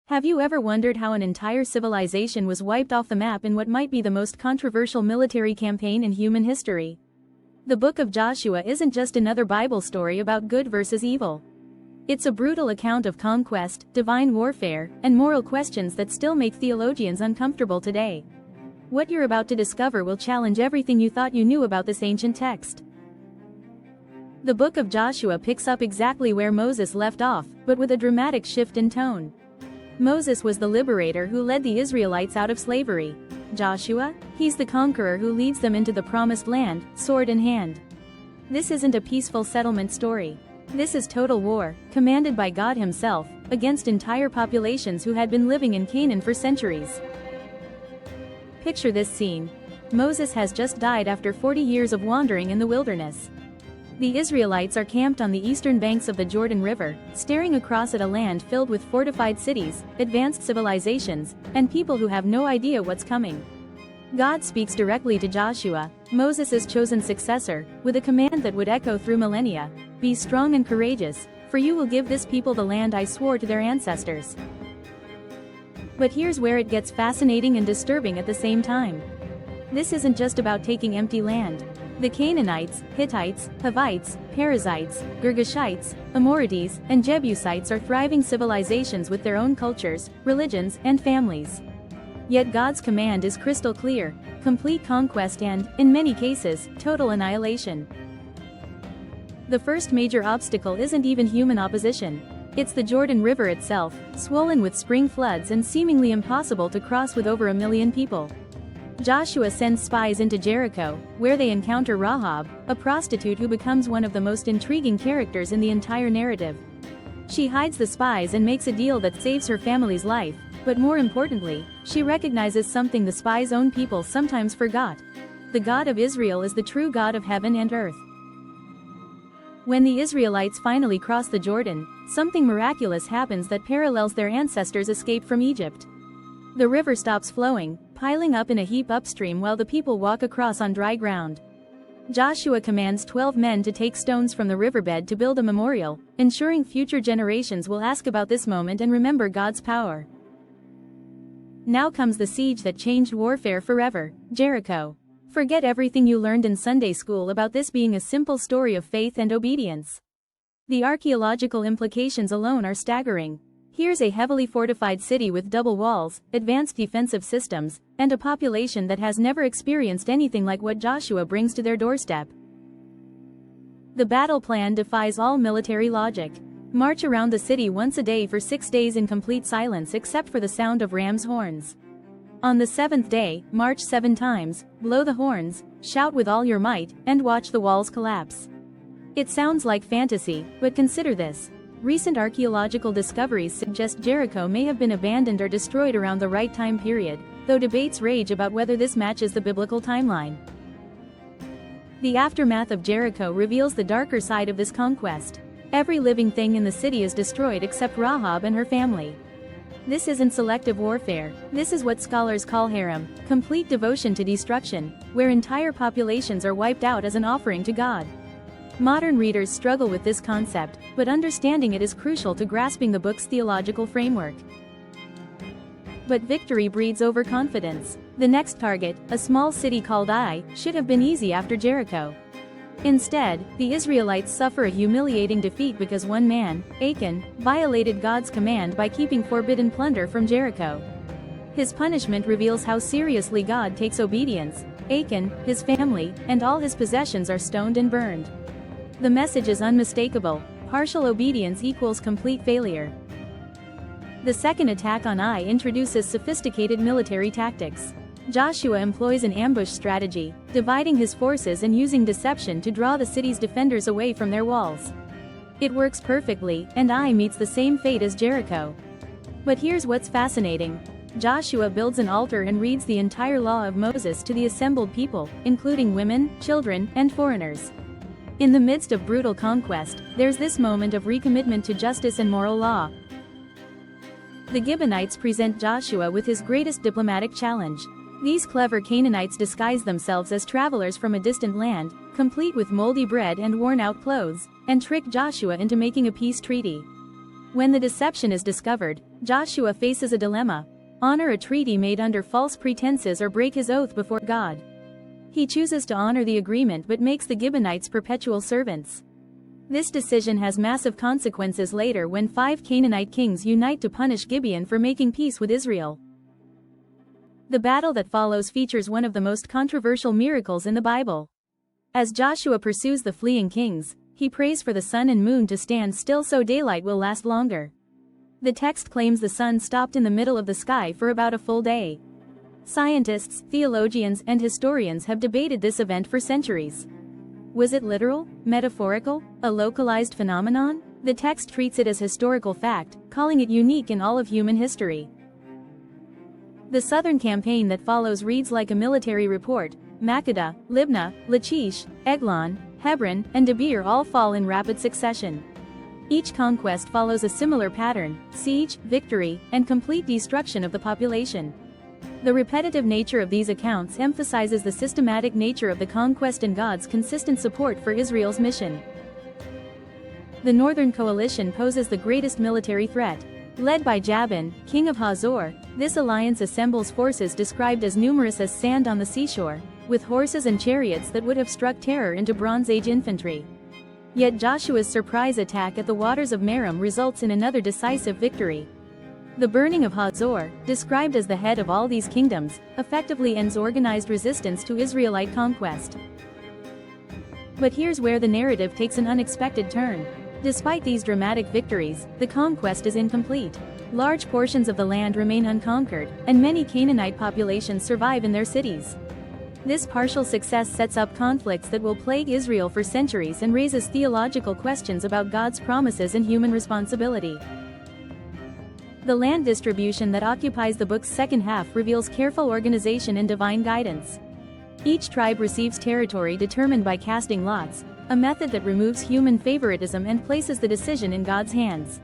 Have you ever wondered how an entire civilization was wiped off the map in what might be the most controversial military campaign in human history? The book of Joshua isn't just another Bible story about good versus evil. It's a brutal account of conquest, divine warfare, and moral questions that still make theologians uncomfortable today. What you're about to discover will challenge everything you thought you knew about this ancient text. The book of Joshua picks up exactly where Moses left off, but with a dramatic shift in tone. Moses was the liberator who led the Israelites out of slavery. Joshua? He's the conqueror who leads them into the promised land, sword in hand. This isn't a peaceful settlement story. This is total war, commanded by God himself, against entire populations who had been living in Canaan for centuries. Picture this scene. Moses has just died after 40 years of wandering in the wilderness. The Israelites are camped on the eastern banks of the Jordan River, staring across at a land filled with fortified cities, advanced civilizations, and people who have no idea what's coming. God speaks directly to Joshua, Moses' chosen successor, with a command that would echo through millennia: "Be strong and courageous, for you will give this people the land I swore to their ancestors." But here's where it gets fascinating and disturbing at the same time. This isn't just about taking empty land. The Canaanites, Hittites, Hivites, Perizzites, Girgashites, Amorites, and Jebusites are thriving civilizations with their own cultures, religions, and families. Yet God's command is crystal clear: complete conquest and, in many cases, total annihilation. The first major obstacle isn't even human opposition. It's the Jordan River itself, swollen with spring floods and seemingly impossible to cross with over 1 million people. Joshua sends spies into Jericho, where they encounter Rahab, a prostitute who becomes one of the most intriguing characters in the entire narrative. She hides the spies and makes a deal that saves her family's life, but more importantly, she recognizes something the spies' own people sometimes forgot. The God of Israel is the true God of heaven and earth. When the Israelites finally cross the Jordan, something miraculous happens that parallels their ancestors' escape from Egypt. The river stops flowing, piling up in a heap upstream while the people walk across on dry ground. Joshua commands 12 men to take stones from the riverbed to build a memorial, ensuring future generations will ask about this moment and remember God's power. Now comes the siege that changed warfare forever: Jericho. Forget everything you learned in Sunday school about this being a simple story of faith and obedience. The archaeological implications alone are staggering. Here's a heavily fortified city with double walls, advanced defensive systems, and a population that has never experienced anything like what Joshua brings to their doorstep. The battle plan defies all military logic. March around the city once a day for 6 days in complete silence except for the sound of ram's horns. On the 7th day, march 7 times, blow the horns, shout with all your might, and watch the walls collapse. It sounds like fantasy, but consider this. Recent archaeological discoveries suggest Jericho may have been abandoned or destroyed around the right time period, though debates rage about whether this matches the biblical timeline. The aftermath of Jericho reveals the darker side of this conquest. Every living thing in the city is destroyed except Rahab and her family. This isn't selective warfare. This is what scholars call harem, complete devotion to destruction, where entire populations are wiped out as an offering to God. Modern readers struggle with this concept, but understanding it is crucial to grasping the book's theological framework. But victory breeds overconfidence. The next target, a small city called Ai, should have been easy after Jericho. Instead, the Israelites suffer a humiliating defeat because one man, Achan, violated God's command by keeping forbidden plunder from Jericho. His punishment reveals how seriously God takes obedience. Achan, his family, and all his possessions are stoned and burned. The message is unmistakable: partial obedience equals complete failure. The second attack on Ai introduces sophisticated military tactics. Joshua employs an ambush strategy, dividing his forces and using deception to draw the city's defenders away from their walls. It works perfectly, and Ai meets the same fate as Jericho. But here's what's fascinating. Joshua builds an altar and reads the entire law of Moses to the assembled people, including women, children, and foreigners. In the midst of brutal conquest, there's this moment of recommitment to justice and moral law. The Gibeonites present Joshua with his greatest diplomatic challenge. These clever Canaanites disguise themselves as travelers from a distant land, complete with moldy bread and worn-out clothes, and trick Joshua into making a peace treaty. When the deception is discovered, Joshua faces a dilemma: honor a treaty made under false pretenses or break his oath before God. He chooses to honor the agreement but makes the Gibeonites perpetual servants. This decision has massive consequences later when 5 Canaanite kings unite to punish Gibeon for making peace with Israel. The battle that follows features one of the most controversial miracles in the Bible. As Joshua pursues the fleeing kings, he prays for the sun and moon to stand still so daylight will last longer. The text claims the sun stopped in the middle of the sky for about a full day. Scientists, theologians, and historians have debated this event for centuries. Was it literal, metaphorical, a localized phenomenon? The text treats it as historical fact, calling it unique in all of human history. The southern campaign that follows reads like a military report. Makkedah, Libnah, Lachish, Eglon, Hebron, and Debir all fall in rapid succession. Each conquest follows a similar pattern: siege, victory, and complete destruction of the population. The repetitive nature of these accounts emphasizes the systematic nature of the conquest and God's consistent support for Israel's mission. The Northern Coalition poses the greatest military threat. Led by Jabin, king of Hazor, this alliance assembles forces described as numerous as sand on the seashore, with horses and chariots that would have struck terror into Bronze Age infantry. Yet Joshua's surprise attack at the waters of Merom results in another decisive victory. The burning of Hazor, described as the head of all these kingdoms, effectively ends organized resistance to Israelite conquest. But here's where the narrative takes an unexpected turn. Despite these dramatic victories, the conquest is incomplete. Large portions of the land remain unconquered, and many Canaanite populations survive in their cities. This partial success sets up conflicts that will plague Israel for centuries and raises theological questions about God's promises and human responsibility. The land distribution that occupies the book's second half reveals careful organization and divine guidance. Each tribe receives territory determined by casting lots, a method that removes human favoritism and places the decision in God's hands.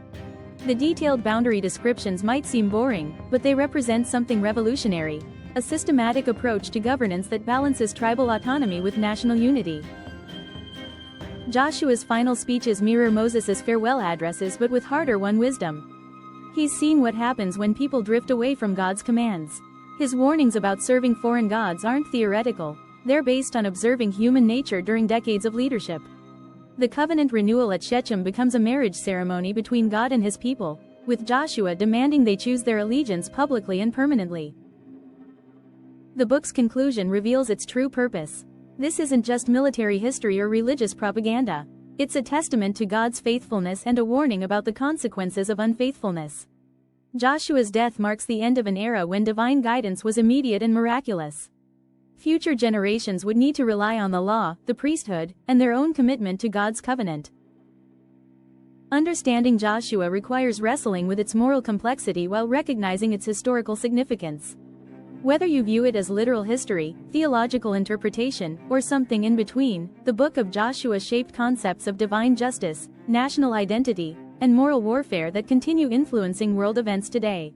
The detailed boundary descriptions might seem boring, but they represent something revolutionary: a systematic approach to governance that balances tribal autonomy with national unity. Joshua's final speeches mirror Moses' farewell addresses but with harder-won wisdom. He's seen what happens when people drift away from God's commands. His warnings about serving foreign gods aren't theoretical, they're based on observing human nature during decades of leadership. The covenant renewal at Shechem becomes a marriage ceremony between God and his people, with Joshua demanding they choose their allegiance publicly and permanently. The book's conclusion reveals its true purpose. This isn't just military history or religious propaganda. It's a testament to God's faithfulness and a warning about the consequences of unfaithfulness. Joshua's death marks the end of an era when divine guidance was immediate and miraculous. Future generations would need to rely on the law, the priesthood, and their own commitment to God's covenant. Understanding Joshua requires wrestling with its moral complexity while recognizing its historical significance. Whether you view it as literal history, theological interpretation, or something in between, the book of Joshua shaped concepts of divine justice, national identity, and moral warfare that continue influencing world events today.